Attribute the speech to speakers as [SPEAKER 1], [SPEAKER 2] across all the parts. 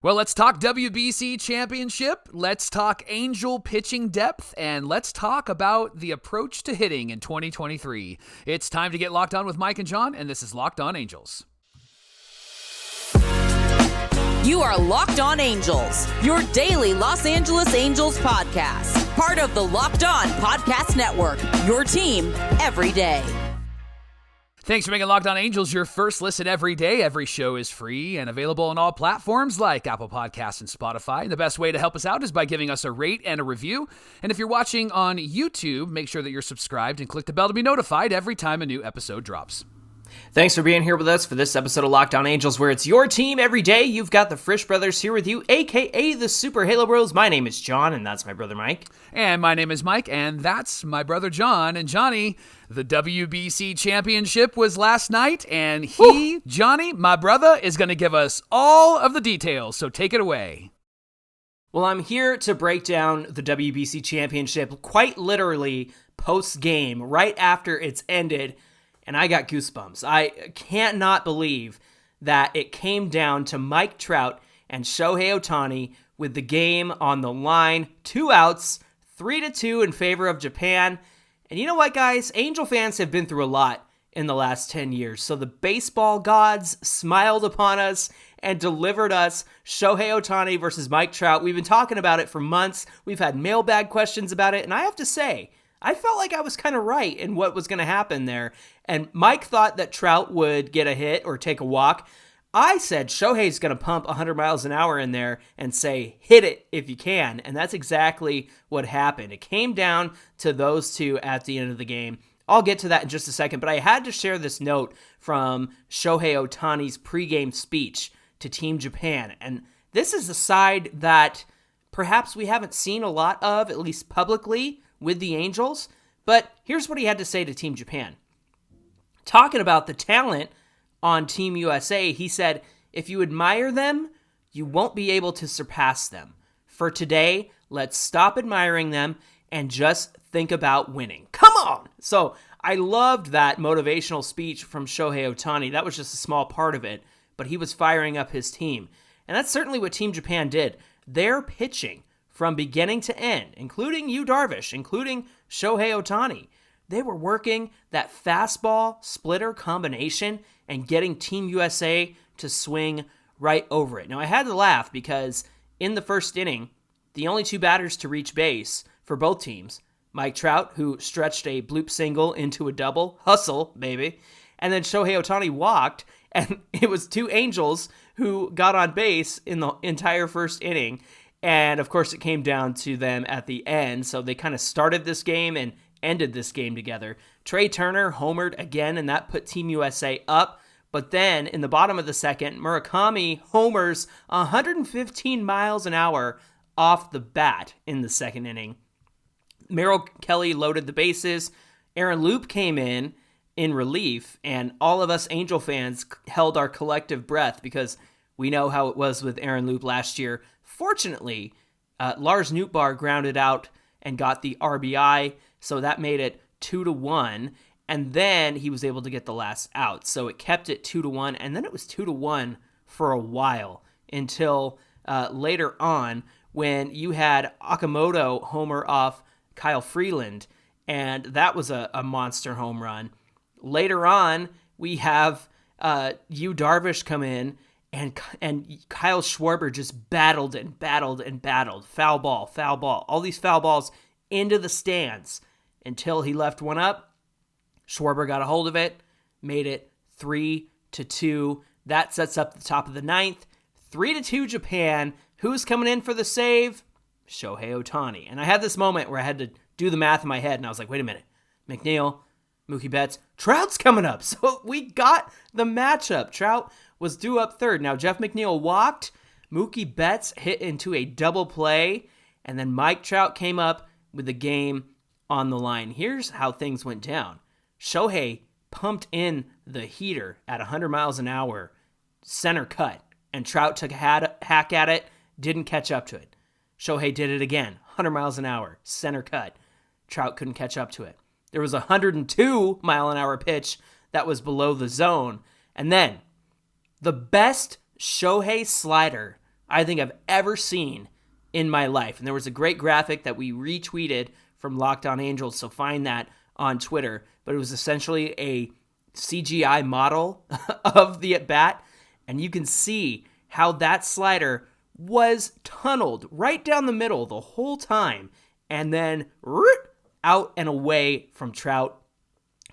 [SPEAKER 1] Well, let's talk WBC championship, let's talk Angel pitching depth, and let's talk about the approach to hitting in 2023. It's time to get locked on with Mike and John, and this is Locked On Angels.
[SPEAKER 2] You are Locked On Angels, your daily Los Angeles Angels podcast. Part of the Locked On Podcast Network, your team every day.
[SPEAKER 1] Thanks for making Locked On Angels your first listen every day. Every show is free and available on all platforms like Apple Podcasts and Spotify. And the best way to help us out is by giving us a rate and a review. And if you're watching on YouTube, make sure that you're subscribed and click the bell to be notified every time a new episode drops.
[SPEAKER 3] Thanks for being here with us for this episode of Locked On Angels, where it's your team every day. You've got the Frisch Brothers here with you, a.k.a. the Super Halo Bros. My name is John, and that's my brother Mike.
[SPEAKER 1] And my name is Mike, and that's my brother John. And Johnny, the WBC championship was last night, and Johnny, my brother, is going to give us all of the details, so take it away.
[SPEAKER 3] Well, I'm here to break down the WBC championship quite literally post-game, right after it's ended. And I got goosebumps. I can't not believe that it came down to Mike Trout and Shohei Ohtani with the game on the line. 2 outs, 3-2 in favor of Japan. And you know what, guys? Angel fans have been through a lot in the last 10 years. So the baseball gods smiled upon us and delivered us Shohei Ohtani versus Mike Trout. We've been talking about it for months. We've had mailbag questions about it. And I have to say, I felt like I was kind of right in what was going to happen there. And Mike thought that Trout would get a hit or take a walk. I said Shohei's going to pump 100 miles an hour in there and say, hit it if you can. And that's exactly what happened. It came down to those two at the end of the game. I'll get to that in just a second, but I had to share this note from Shohei Ohtani's pregame speech to Team Japan. And this is a side that perhaps we haven't seen a lot of, at least publicly, with the Angels, but here's what he had to say to Team Japan. Talking about the talent on Team USA, he said, if you admire them, you won't be able to surpass them. For today, let's stop admiring them and just think about winning. Come on! So I loved that motivational speech from Shohei Ohtani. That was just a small part of it, but he was firing up his team. And that's certainly what Team Japan did. Their pitching from beginning to end, including Yu Darvish, including Shohei Ohtani. They were working that fastball splitter combination and getting Team USA to swing right over it. Now, I had to laugh because in the first inning, the only 2 batters to reach base for both teams, Mike Trout, who stretched a bloop single into a double, hustle, baby, and then Shohei Ohtani walked, and it was 2 Angels who got on base in the entire first inning. And, of course, it came down to them at the end, so they kind of started this game and ended this game together. Trey Turner homered again, and that put Team USA up. But then, in the bottom of the second, Murakami homers 115 miles an hour off the bat in the second inning. Merrill Kelly loaded the bases. Aaron Loup came in relief, and all of us Angel fans held our collective breath because we know how it was with Aaron Loup last year. Fortunately, Lars Nootbaar grounded out and got the RBI, so that made it 2-1, and then he was able to get the last out. So it kept it 2-1, and then it was 2-1 for a while until later on when you had Okamoto homer off Kyle Freeland, and that was a monster home run. Later on, we have Yu Darvish come in, and Kyle Schwarber just battled and battled and battled. Foul ball, all these foul balls into the stands until he left one up. Schwarber got a hold of it, made it 3-2. That sets up the top of the ninth. 3-2 Japan. Who's coming in for the save? Shohei Ohtani. And I had this moment where I had to do the math in my head, and I was like, wait a minute. McNeil, Mookie Betts, Trout's coming up. So we got the matchup. Trout was due up third. Now, Jeff McNeil walked. Mookie Betts hit into a double play. And then Mike Trout came up with the game on the line. Here's how things went down. Shohei pumped in the heater at 100 miles an hour, center cut. And Trout took a hack at it, didn't catch up to it. Shohei did it again, 100 miles an hour, center cut. Trout couldn't catch up to it. There was a 102 mile an hour pitch that was below the zone. And then the best Shohei slider I think I've ever seen in my life. And there was a great graphic that we retweeted from Locked On Angels, so find that on Twitter. But it was essentially a CGI model of the at-bat, and you can see how that slider was tunneled right down the middle the whole time, and then out and away from Trout.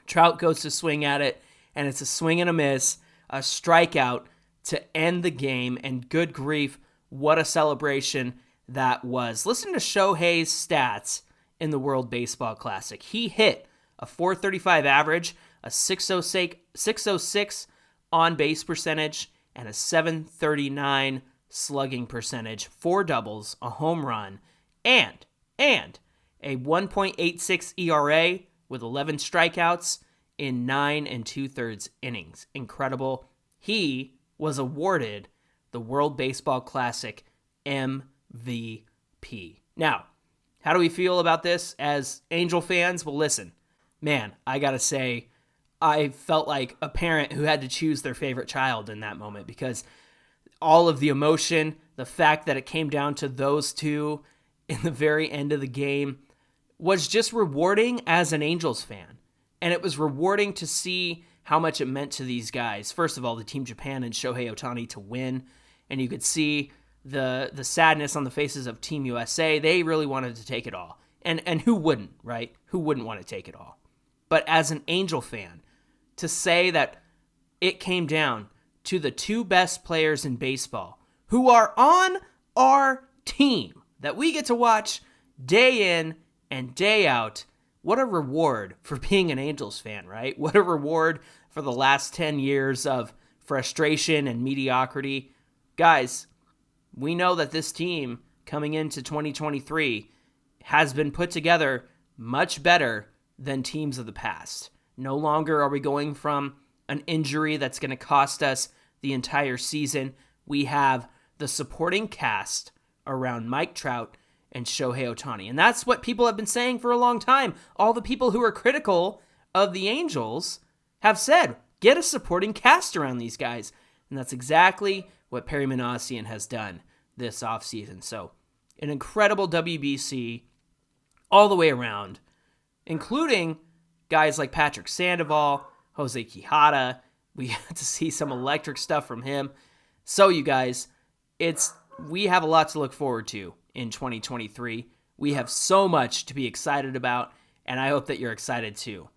[SPEAKER 3] Trout goes to swing at it, and it's a swing and a miss, a strikeout to end the game, and good grief, what a celebration that was. Listen to Shohei's stats in the World Baseball Classic. He hit a .435 average, a .606 on-base percentage, and a .739 slugging percentage, 4 doubles, a home run, and a 1.86 ERA with 11 strikeouts in 9 2/3 innings. Incredible. He was awarded the World Baseball Classic MVP. Now, how do we feel about this as Angel fans? Well, listen, man, I gotta say, I felt like a parent who had to choose their favorite child in that moment, because all of the emotion, the fact that it came down to those two in the very end of the game was just rewarding as an Angels fan. And it was rewarding to see how much it meant to these guys. First of all, the Team Japan and Shohei Ohtani to win. And you could see the sadness on the faces of Team USA. They really wanted to take it all. And who wouldn't, right? Who wouldn't want to take it all? But as an Angel fan, to say that it came down to the two best players in baseball who are on our team that we get to watch day in and day out, what a reward for being an Angels fan, right? What a reward for the last 10 years of frustration and mediocrity. Guys, we know that this team coming into 2023 has been put together much better than teams of the past. No longer are we going from an injury that's going to cost us the entire season. We have the supporting cast around Mike Trout and Shohei Ohtani. And that's what people have been saying for a long time. All the people who are critical of the Angels have said, get a supporting cast around these guys. And that's exactly what Perry Manassian has done this offseason. So an incredible WBC all the way around, including guys like Patrick Sandoval, Jose Quijada. We got to see some electric stuff from him. So you guys, we have a lot to look forward to in 2023. We have so much to be excited about, and I hope that you're excited too.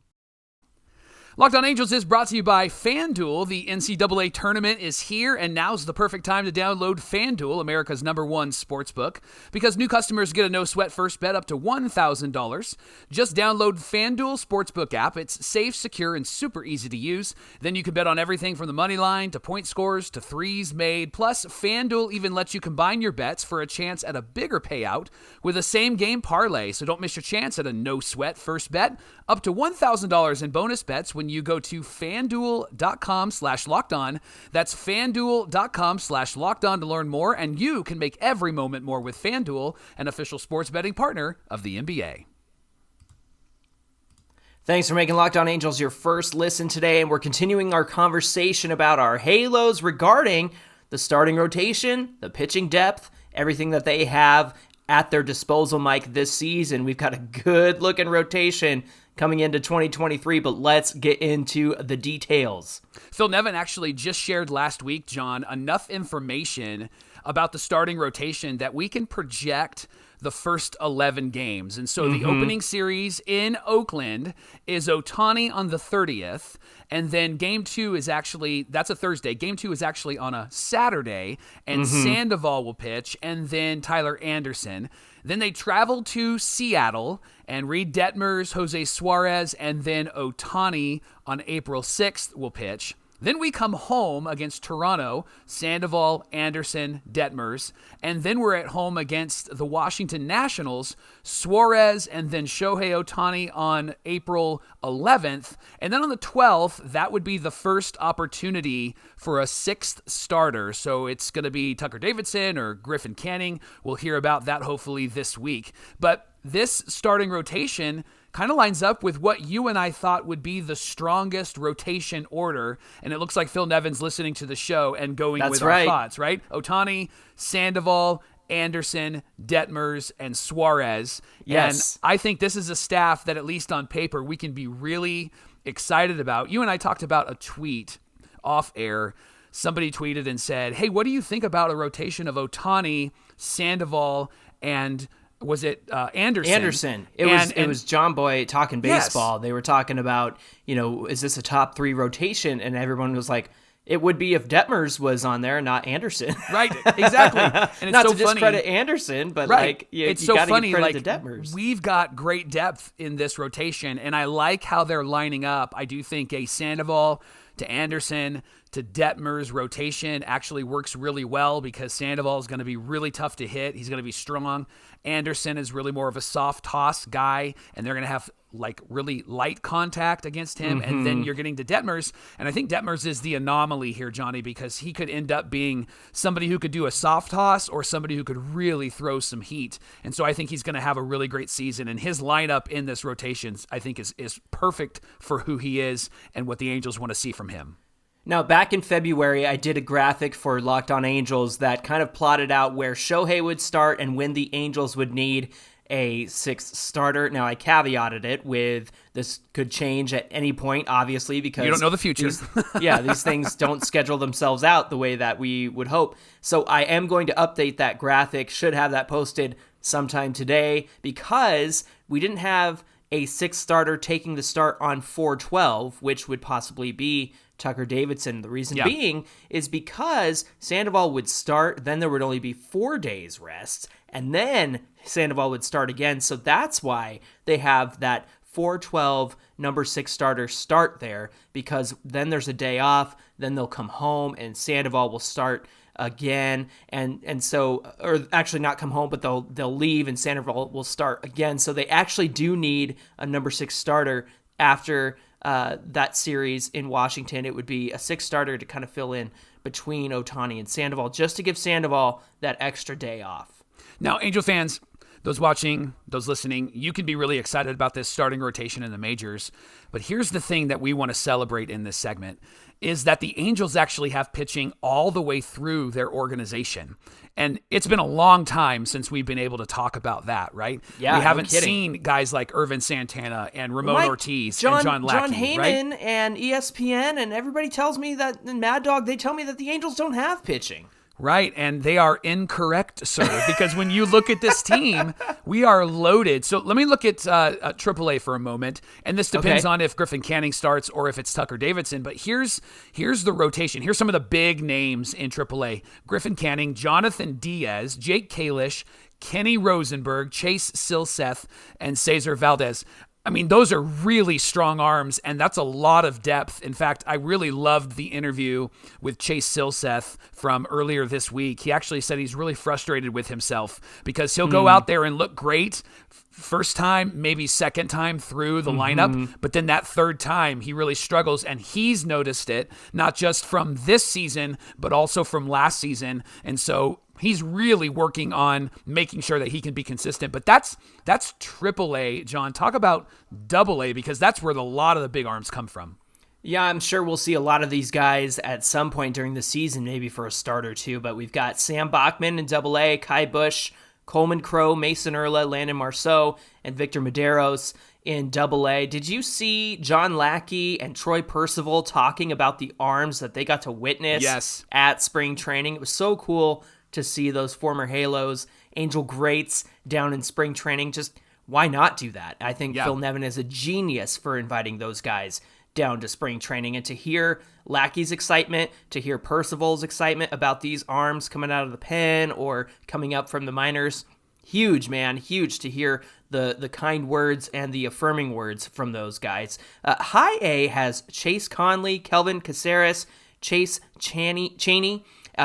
[SPEAKER 1] Locked On Angels is brought to you by FanDuel. The NCAA tournament is here, and now's the perfect time to download FanDuel, America's #1 sportsbook, because new customers get a no-sweat first bet up to $1,000. Just download FanDuel Sportsbook app. It's safe, secure, and super easy to use. Then you can bet on everything from the money line to point scores to threes made. Plus, FanDuel even lets you combine your bets for a chance at a bigger payout with a same-game parlay, so don't miss your chance at a no-sweat first bet up to $1,000 in bonus bets when you go to FanDuel.com/LockedOn. That's FanDuel.com/LockedOn to learn more, and you can make every moment more with FanDuel, an official sports betting partner of the NBA.
[SPEAKER 3] Thanks for making Locked On Angels your first listen today, and we're continuing our conversation about our Halos regarding the starting rotation, the pitching depth, everything that they have at their disposal, Mike, this season. We've got a good-looking rotation coming into 2023, but let's get into the details.
[SPEAKER 1] Phil Nevin actually just shared last week, John, enough information about the starting rotation that we can project the first 11 games. And so the opening series in Oakland is Ohtani on the 30th, and then game 2 is actually, that's a Thursday. Game 2 is actually on a Saturday, and Sandoval will pitch, and then Tyler Anderson. Then they travel to Seattle, and Reid Detmers, Jose Suarez, and then Ohtani on April 6th will pitch. Then we come home against Toronto, Sandoval, Anderson, Detmers, and then we're at home against the Washington Nationals, Suarez, and then Shohei Ohtani on April 11th. And then on the 12th, that would be the first opportunity for a 6th starter. So it's going to be Tucker Davidson or Griffin Canning. We'll hear about that hopefully this week. But this starting rotation kind of lines up with what you and I thought would be the strongest rotation order. And it looks like Phil Nevin's listening to the show and going with our thoughts, right? Ohtani, Sandoval, Anderson, Detmers, and Suarez.
[SPEAKER 3] Yes.
[SPEAKER 1] And I think this is a staff that, at least on paper, we can be really excited about. You and I talked about a tweet off air. Somebody tweeted and said, hey, what do you think about a rotation of Ohtani, Sandoval, and was it Anderson?
[SPEAKER 3] Anderson. It was John Boy talking baseball. Yes. They were talking about, is this a top 3 rotation? And everyone was like, it would be if Detmers was on there, not Anderson.
[SPEAKER 1] Right, exactly. And it's
[SPEAKER 3] not
[SPEAKER 1] so
[SPEAKER 3] to discredit Anderson, but
[SPEAKER 1] it's so funny.
[SPEAKER 3] Give credit to Detmers.
[SPEAKER 1] We've got great depth in this rotation, and I like how they're lining up. I do think a Sandoval to Anderson to Detmers rotation actually works really well because Sandoval is going to be really tough to hit. He's going to be strong. Anderson is really more of a soft toss guy, and they're going to have like really light contact against him. And then you're getting to Detmers. And I think Detmers is the anomaly here, Johnny, because he could end up being somebody who could do a soft toss or somebody who could really throw some heat. And so I think he's going to have a really great season. And his lineup in this rotation, I think, is perfect for who he is and what the Angels want to see from him.
[SPEAKER 3] Now, back in February, I did a graphic for Locked On Angels that kind of plotted out where Shohei would start and when the Angels would need a 6th starter. Now, I caveated it with this could change at any point, obviously, because
[SPEAKER 1] you don't know the future.
[SPEAKER 3] These things don't schedule themselves out the way that we would hope. So I am going to update that graphic, should have that posted sometime today, because we didn't have a 6th starter taking the start on 4/12, which would possibly be Tucker Davidson. The reason being is because Sandoval would start, then there would only be 4 days rest, and then Sandoval would start again. So that's why they have that 4/12 number 6 starter start there, because then there's a day off, then they'll come home and Sandoval will start again, and so, or actually not come home, but they'll leave and Sandoval will start again. So they actually do need a number 6 starter after that series in Washington. It would be a 6th starter to kind of fill in between Ohtani and Sandoval, just to give Sandoval that extra day off.
[SPEAKER 1] Now, Angel fans, those watching, those listening, you can be really excited about this starting rotation in the majors. But here's the thing that we want to celebrate in this segment is that the Angels actually have pitching all the way through their organization. And it's been a long time since we've been able to talk about that, right?
[SPEAKER 3] Yeah,
[SPEAKER 1] we haven't seen guys like Irvin Santana and Ramon Ortiz and John Lackey,
[SPEAKER 3] John Heyman,
[SPEAKER 1] right?
[SPEAKER 3] And ESPN, and everybody tells me that, and Mad Dog, they tell me that the Angels don't have pitching.
[SPEAKER 1] Right, and they are incorrect, sir, because when you look at this team, we are loaded. So let me look at AAA for a moment, and this depends on if Griffin Canning starts or if it's Tucker Davidson, but here's the rotation. Here's some of the big names in AAA. Griffin Canning, Jonathan Diaz, Jake Kalish, Kenny Rosenberg, Chase Silseth, and Cesar Valdez. I mean, those are really strong arms, and that's a lot of depth. In fact, I really loved the interview with Chase Silseth from earlier this week. He actually said he's really frustrated with himself because he'll go out there and look great first time, maybe second time through the lineup, but then that third time he really struggles, and he's noticed it, not just from this season, but also from last season. And so he's really working on making sure that he can be consistent. But that's AAA, John. Talk about AA, because that's where a lot of the big arms come from.
[SPEAKER 3] Yeah, I'm sure we'll see a lot of these guys at some point during the season, maybe for a start or two. But we've got Sam Bachman in AA, Kai Busch, Coleman Crow, Mason Urla, Landon Marceau, and Victor Medeiros in AA. Did you see John Lackey and Troy Percival talking about the arms that they got to witness at spring training? It was so cool to see those former Halos, Angel greats down in spring training. Just why not do that? I think Phil Nevin is a genius for inviting those guys down to spring training, and to hear Lackey's excitement, to hear Percival's excitement about these arms coming out of the pen or coming up from the minors. Huge, man. Huge to hear the kind words and the affirming words from those guys. High A has Chase Conley, Kelvin Caceres, Chase Chaney,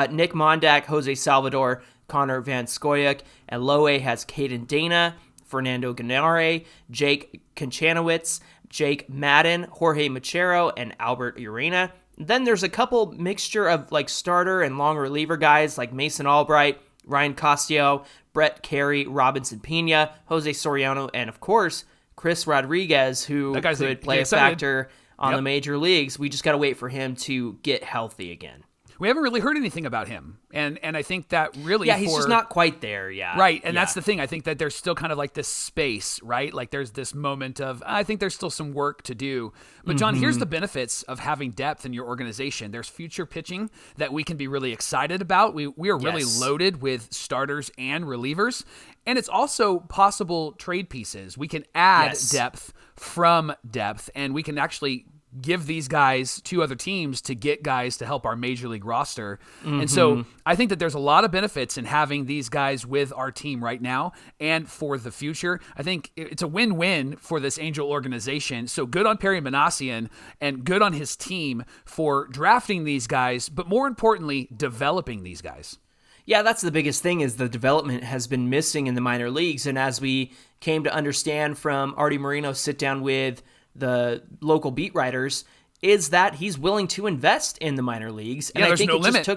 [SPEAKER 3] Nick Mondak, Jose Salvador, Connor Van Scoyoc, and Low A has Caden Dana, Fernando Ganare, Jake Konchanowicz, Jake Madden, Jorge Machero, and Albert Urena. Then there's a couple mixture of like starter and long reliever guys like Mason Albright, Ryan Costio, Brett Carey, Robinson Pena, Jose Soriano, and of course, Chris Rodriguez, who
[SPEAKER 1] That guy's
[SPEAKER 3] could play a
[SPEAKER 1] excited.
[SPEAKER 3] factor on the major leagues. We just got to wait for him to get healthy again.
[SPEAKER 1] We haven't really heard anything about him. And I think that really
[SPEAKER 3] he's just not quite there yet.
[SPEAKER 1] Right, and that's the thing. I think that there's still kind of like this space, right? Like there's this moment of, I think there's still some work to do. But John, here's the benefits of having depth in your organization. There's future pitching that we can be really excited about. We are really loaded with starters and relievers. And it's also possible trade pieces. We can add depth from depth, and we can actually give these guys to other teams to get guys to help our major league roster. And so I think that there's a lot of benefits in having these guys with our team right now and for the future. I think it's a win-win for this Angel organization. So good on Perry Manassian and good on his team for drafting these guys, but more importantly, developing these guys.
[SPEAKER 3] Yeah, that's the biggest thing, is the development has been missing in the minor leagues. And as we came to understand from Artie Moreno's sit down with the local beat writers, is that he's willing to invest in the minor leagues. And
[SPEAKER 1] there's no limit.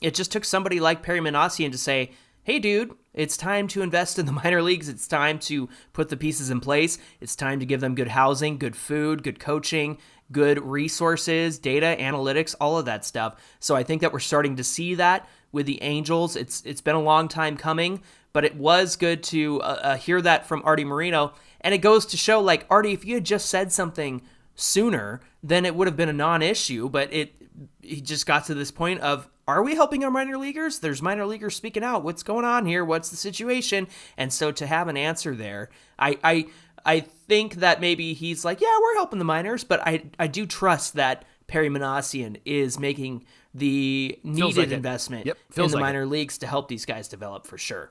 [SPEAKER 3] It just took somebody like Perry Manassian to say, hey, dude, it's time to invest in the minor leagues. It's time to put the pieces in place. It's time to give them good housing, good food, good coaching, good resources, data, analytics, all of that stuff. So I think that we're starting to see that with the Angels. It's been a long time coming, but it was good to hear that from Artie Moreno. And it goes to show, like, Artie, if you had just said something sooner, then it would have been a non-issue. But he just got to this point of, are we helping our minor leaguers? There's minor leaguers speaking out. What's going on here? What's the situation? And so to have an answer there, I think that maybe he's like, yeah, we're helping the minors. But I do trust that Perry Manassian is making the needed investment in the minor leagues to help these guys develop for sure.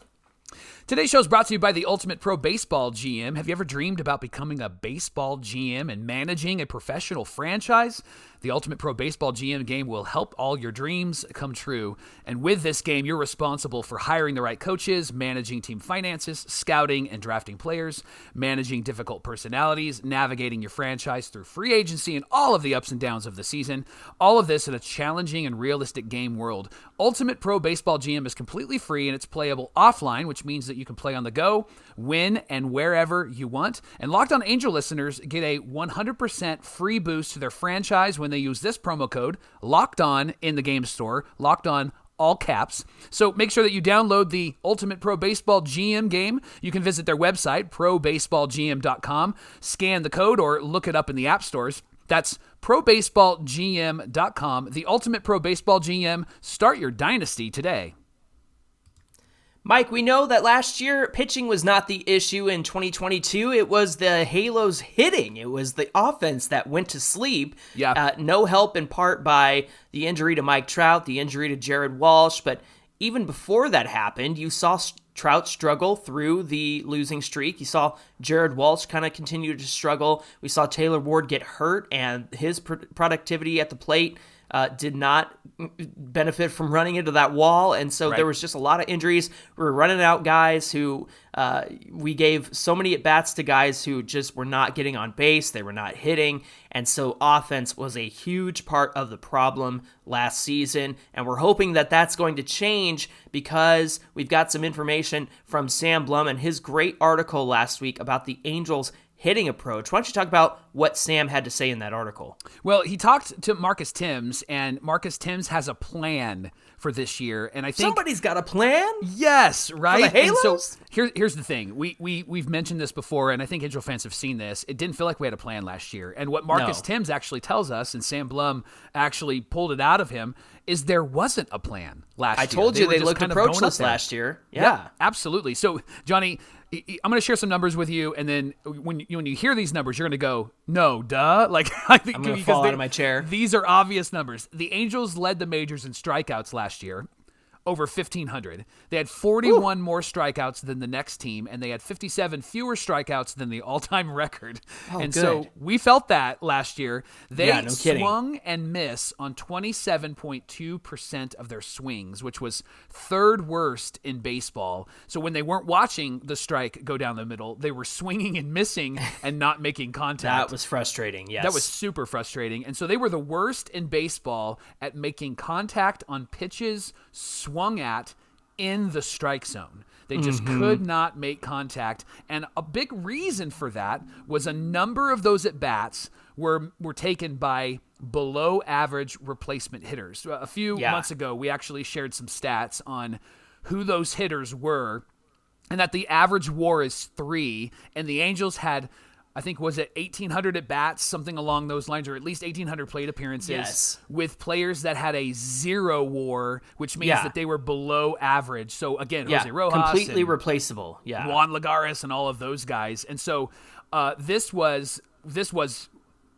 [SPEAKER 1] Today's show is brought to you by the Ultimate Pro Baseball GM. Have you ever dreamed about becoming a baseball GM and managing a professional franchise? The Ultimate Pro Baseball GM game will help all your dreams come true. And with this game, you're responsible for hiring the right coaches, managing team finances, scouting and drafting players, managing difficult personalities, navigating your franchise through free agency and all of the ups and downs of the season. All of this in a challenging and realistic game world. Ultimate Pro Baseball GM is completely free and it's playable offline, which means that you can play on the go, when and wherever you want. And Locked On Angel listeners get a 100% free boost to their franchise when they use this promo code, Locked On, in the game store, Locked On, all caps. So make sure that you download the Ultimate Pro Baseball GM game. You can visit their website, probaseballgm.com, scan the code, or look it up in the app stores. That's probaseballgm.com, the Ultimate Pro Baseball GM. Start your dynasty today.
[SPEAKER 3] Mike, we know that last year pitching was not the issue in 2022. It was the Halos hitting. It was the offense that went to sleep. No help in part by the injury to Mike Trout, the injury to Jared Walsh. But even before that happened, you saw Trout struggle through the losing streak. You saw Jared Walsh kind of continue to struggle. We saw Taylor Ward get hurt, and his productivity at the plate did not benefit from running into that wall. And so there was just a lot of injuries. We were running out guys who we gave so many at-bats to guys who just were not getting on base. They were not hitting. And so offense was a huge part of the problem last season. And we're hoping that that's going to change because we've got some information from Sam Blum and his great article last week about the Angels' hitting approach. Why don't you talk about what Sam had to say in that article?
[SPEAKER 1] Well, he talked to Marcus Thames, and Marcus Thames has a plan for this year. And I think
[SPEAKER 3] somebody's got a plan.
[SPEAKER 1] Yes, right.
[SPEAKER 3] For the Halos?
[SPEAKER 1] And so here's the thing. We've mentioned this before, and I think Angel fans have seen this. It didn't feel like we had a plan last year. And what Marcus Thames actually tells us, and Sam Blum actually pulled it out of him, is there wasn't a plan last year.
[SPEAKER 3] I told you they looked approachless last year. Yeah,
[SPEAKER 1] absolutely. So, Johnny, I'm going to share some numbers with you, and then when you hear these numbers, you're going to go, no, duh. Like, I think
[SPEAKER 3] I'm going to fall out of my chair.
[SPEAKER 1] These are obvious numbers. The Angels led the majors in strikeouts last year, over 1,500. They had 41 more strikeouts than the next team, and they had 57 fewer strikeouts than the all-time record. So we felt that last year. They swung and miss on 27.2% of their swings, which was third worst in baseball. So when they weren't watching the strike go down the middle, they were swinging and missing and not making contact.
[SPEAKER 3] That was frustrating, yes.
[SPEAKER 1] That was super frustrating. And so they were the worst in baseball at making contact on pitches swung at in the strike zone. They just could not make contact. And a big reason for that was a number of those at-bats were taken by below average replacement hitters. A few months ago, we actually shared some stats on who those hitters were, and that the average WAR is 3, and the Angels had, I think, was it 1,800 at-bats, something along those lines, or at least 1,800 plate appearances with players that had a 0 WAR, which means that they were below average. So, again, Jose Rojas.
[SPEAKER 3] Completely replaceable. Yeah.
[SPEAKER 1] Juan Lagares and all of those guys. And so this was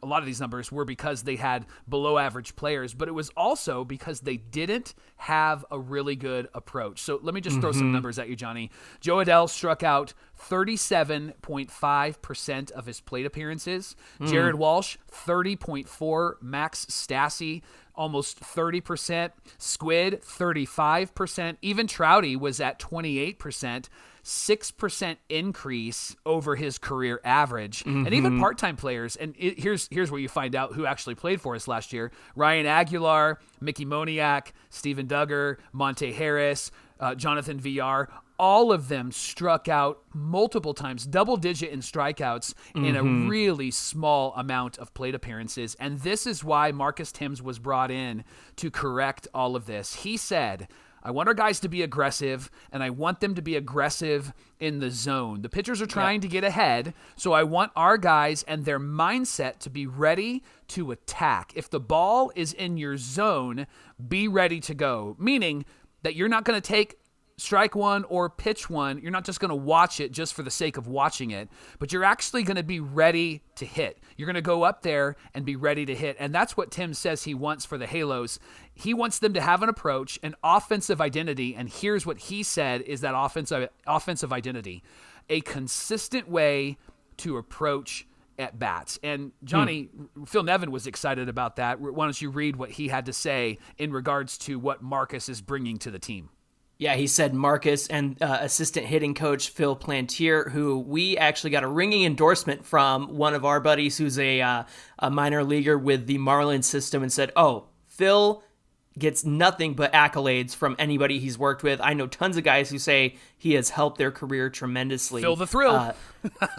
[SPEAKER 1] a lot of these numbers were because they had below average players, but it was also because they didn't have a really good approach. So let me just throw some numbers at you, Johnny. Joe Adell struck out 37.5% of his plate appearances. Jared Walsh, 30.4%. Max Stassi, almost 30%. Squid, 35%. Even Trouty was at 28%. 6% increase over his career average. And even part-time players, and here's where you find out who actually played for us last year. Ryan Aguilar, Mickey Moniak, Steven Duggar, Monte Harris, Jonathan Villar, all of them struck out multiple times, double-digit in strikeouts in a really small amount of plate appearances. And this is why Marcus Thames was brought in to correct all of this. He said, I want our guys to be aggressive, and I want them to be aggressive in the zone. The pitchers are trying to get ahead, so I want our guys and their mindset to be ready to attack. If the ball is in your zone, be ready to go, meaning that you're not going to take strike one or pitch one. You're not just going to watch it just for the sake of watching it, but you're actually going to be ready to hit. You're going to go up there and be ready to hit. And that's what Tim says he wants for the Halos. He wants them to have an approach, an offensive identity. And here's what he said is that offensive identity, a consistent way to approach at bats. And Johnny, Phil Nevin was excited about that. Why don't you read what he had to say in regards to what Marcus is bringing to the team?
[SPEAKER 3] Yeah, he said Marcus and assistant hitting coach Phil Plantier, who we actually got a ringing endorsement from one of our buddies who's a minor leaguer with the Marlins system, and said, oh, Phil gets nothing but accolades from anybody he's worked with. I know tons of guys who say he has helped their career tremendously.
[SPEAKER 1] Phil the Thrill.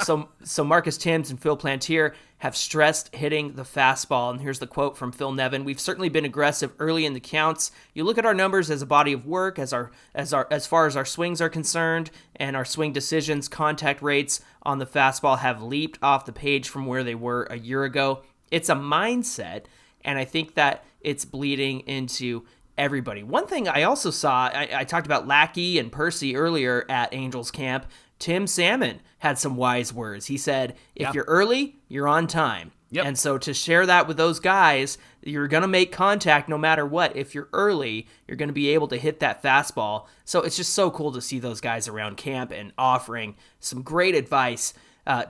[SPEAKER 3] So Marcus Thames and Phil Plantier have stressed hitting the fastball. And here's the quote from Phil Nevin. We've certainly been aggressive early in the counts. You look at our numbers as a body of work, as far as our swings are concerned, and our swing decisions, contact rates on the fastball have leaped off the page from where they were a year ago. It's a mindset, and I think that it's bleeding into everybody. One thing I also saw, I talked about Lackey and Percy earlier at Angels camp. Tim Salmon had some wise words. He said, if you're early, you're on time. And so to share that with those guys, you're going to make contact no matter what. If you're early, you're going to be able to hit that fastball. So it's just so cool to see those guys around camp and offering some great advice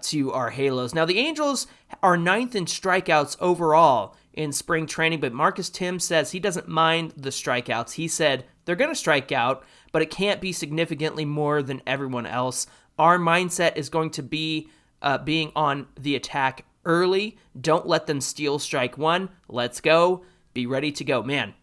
[SPEAKER 3] to our Halos. Now, the Angels are 9th in strikeouts overall in spring training, but Marcus Thames says he doesn't mind the strikeouts. He said they're going to strike out, but it can't be significantly more than everyone else. Our mindset is going to be being on the attack early. Don't let them steal strike one. Let's go. Be ready to go. Man,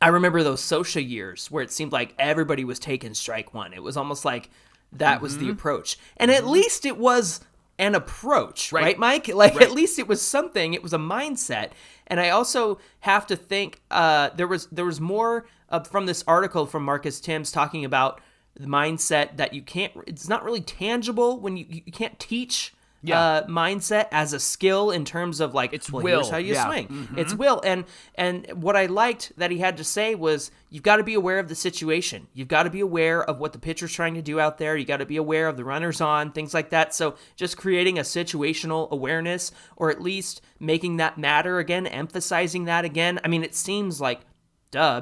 [SPEAKER 3] I remember those Socha years where it seemed like everybody was taking strike one. It was almost like that was the approach. And at least it was an approach, right, Mike? At least it was something. It was a mindset. And I also have to think there was more from this article from Marcus Thames talking about the mindset that it's not really tangible when you can't teach mindset as a skill in terms of like,
[SPEAKER 1] it's
[SPEAKER 3] will.
[SPEAKER 1] Here's
[SPEAKER 3] how you swing. It's will. And what I liked that he had to say was, you've got to be aware of the situation. You've got to be aware of what the pitcher's trying to do out there. You got to be aware of the runners on, things like that. So just creating a situational awareness, or at least making that matter again, emphasizing that again. I mean, it seems like,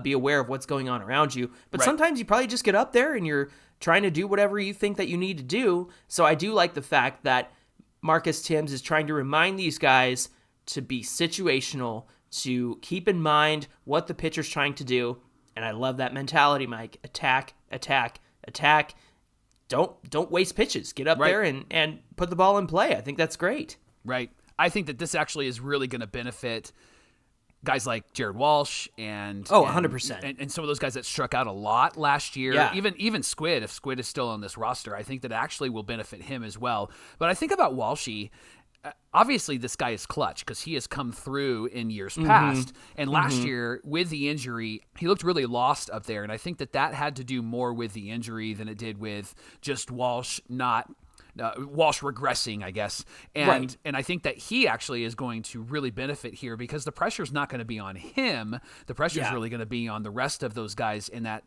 [SPEAKER 3] be aware of what's going on around you. But sometimes you probably just get up there and you're trying to do whatever you think that you need to do. So I do like the fact that Marcus Thames is trying to remind these guys to be situational, to keep in mind what the pitcher's trying to do. And I love that mentality, Mike. Attack, attack, attack. Don't waste pitches. Get up there and put the ball in play. I think that's great.
[SPEAKER 1] Right. I think that this actually is really going to benefit guys like Jared Walsh and
[SPEAKER 3] 100%.
[SPEAKER 1] and some of those guys that struck out a lot last year.
[SPEAKER 3] Yeah.
[SPEAKER 1] Even Squid, if Squid is still on this roster, I think that actually will benefit him as well. But I think about Walshy. Obviously, this guy is clutch because he has come through in years past. And last year, with the injury, he looked really lost up there. And I think that had to do more with the injury than it did with just Walsh regressing, I guess. And I think that he actually is going to really benefit here because the pressure is not going to be on him. The pressure is really going to be on the rest of those guys in that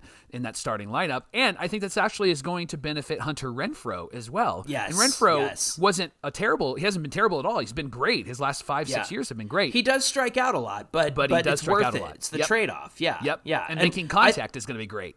[SPEAKER 1] starting lineup. And I think that's actually is going to benefit Hunter Renfroe as well.
[SPEAKER 3] Yes.
[SPEAKER 1] And Renfroe he hasn't been terrible at all. He's been great. His last 5-6 years have been great.
[SPEAKER 3] He does strike out a lot, but
[SPEAKER 1] he does
[SPEAKER 3] it's
[SPEAKER 1] strike
[SPEAKER 3] worth
[SPEAKER 1] out a
[SPEAKER 3] it.
[SPEAKER 1] lot.
[SPEAKER 3] It's the trade-off. Yeah.
[SPEAKER 1] Yep.
[SPEAKER 3] Yeah.
[SPEAKER 1] And making contact is going to be great.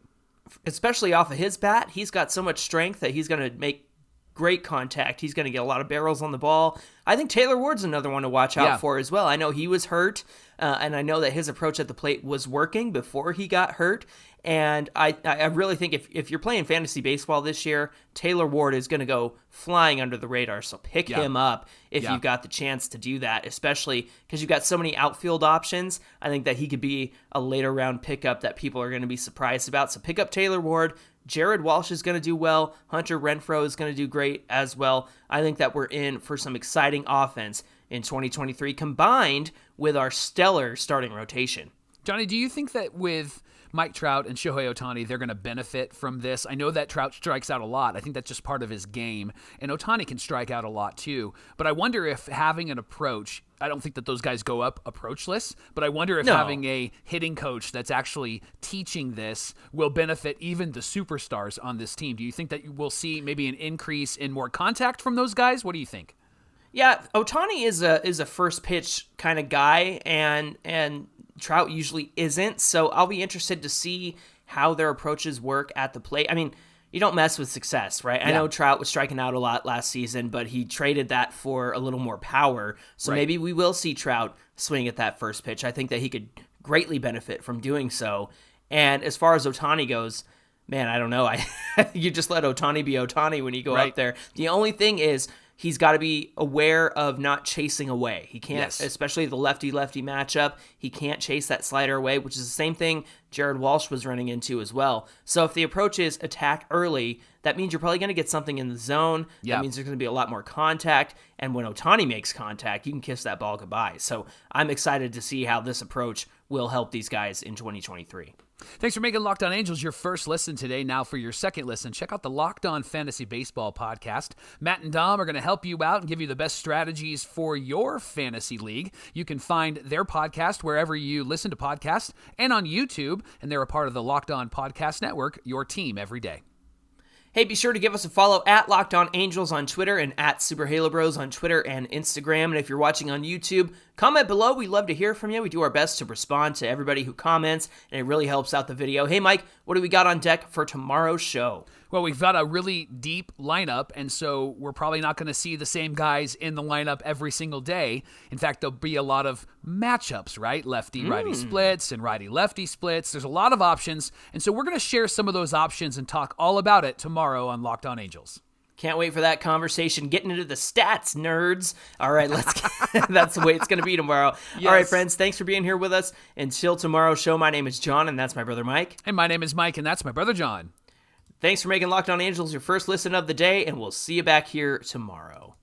[SPEAKER 3] Especially off of his bat, he's got so much strength that he's going to make great contact. He's going to get a lot of barrels on the ball. I think Taylor Ward's another one to watch out for as well. I know he was hurt, and I know that his approach at the plate was working before he got hurt. And I really think if you're playing fantasy baseball this year, Taylor Ward is going to go flying under the radar. So pick him up if you've got the chance to do that, especially because you've got so many outfield options. I think that he could be a later round pickup that people are going to be surprised about. So pick up Taylor Ward. Jared Walsh is going to do well. Hunter Renfroe is going to do great as well. I think that we're in for some exciting offense in 2023 combined with our stellar starting rotation.
[SPEAKER 1] Johnny, do you think that with Mike Trout and Shohei Ohtani, they're going to benefit from this? I know that Trout strikes out a lot. I think that's just part of his game. And Ohtani can strike out a lot too. But I wonder if having an approach, I don't think that those guys go up approachless, but I wonder if having a hitting coach that's actually teaching this will benefit even the superstars on this team. Do you think that we'll see maybe an increase in more contact from those guys? What do you think?
[SPEAKER 3] Yeah, Ohtani is a first pitch kind of guy, and Trout usually isn't. So I'll be interested to see how their approaches work at the plate. I mean, you don't mess with success, right? I know Trout was striking out a lot last season, but he traded that for a little more power. So maybe we will see Trout swing at that first pitch. I think that he could greatly benefit from doing so. And as far as Ohtani goes, man, I don't know. You just let Ohtani be Ohtani when you go up there. The only thing is he's got to be aware of not chasing away. He can't, especially the lefty-lefty matchup, he can't chase that slider away, which is the same thing Jared Walsh was running into as well. So if the approach is attack early, that means you're probably going to get something in the zone. That means there's going to be a lot more contact. And when Ohtani makes contact, you can kiss that ball goodbye. So I'm excited to see how this approach will help these guys in 2023.
[SPEAKER 1] Thanks for making Locked On Angels your first listen today. Now for your second listen, check out the Locked On Fantasy Baseball podcast. Matt and Dom are going to help you out and give you the best strategies for your fantasy league. You can find their podcast wherever you listen to podcasts and on YouTube, and they're a part of the Locked On Podcast Network, your team every day.
[SPEAKER 3] Hey, be sure to give us a follow at Locked On Angels on Twitter and at Super Halo Bros on Twitter and Instagram. And if you're watching on YouTube, comment below. We love to hear from you. We do our best to respond to everybody who comments, and it really helps out the video. Hey, Mike, what do we got on deck for tomorrow's show?
[SPEAKER 1] Well, we've got a really deep lineup, and so we're probably not going to see the same guys in the lineup every single day. In fact, there'll be a lot of matchups, right? Lefty-righty splits and righty-lefty splits. There's a lot of options, and so we're going to share some of those options and talk all about it tomorrow on Locked On Angels.
[SPEAKER 3] Can't wait for that conversation. Getting into the stats, nerds. All right, that's the way it's going to be tomorrow. Yes. All right, friends, thanks for being here with us. Until tomorrow's show, my name is John, and that's my brother Mike.
[SPEAKER 1] And my name is Mike, and that's my brother John.
[SPEAKER 3] Thanks for making Locked On Angels your first listen of the day, and we'll see you back here tomorrow.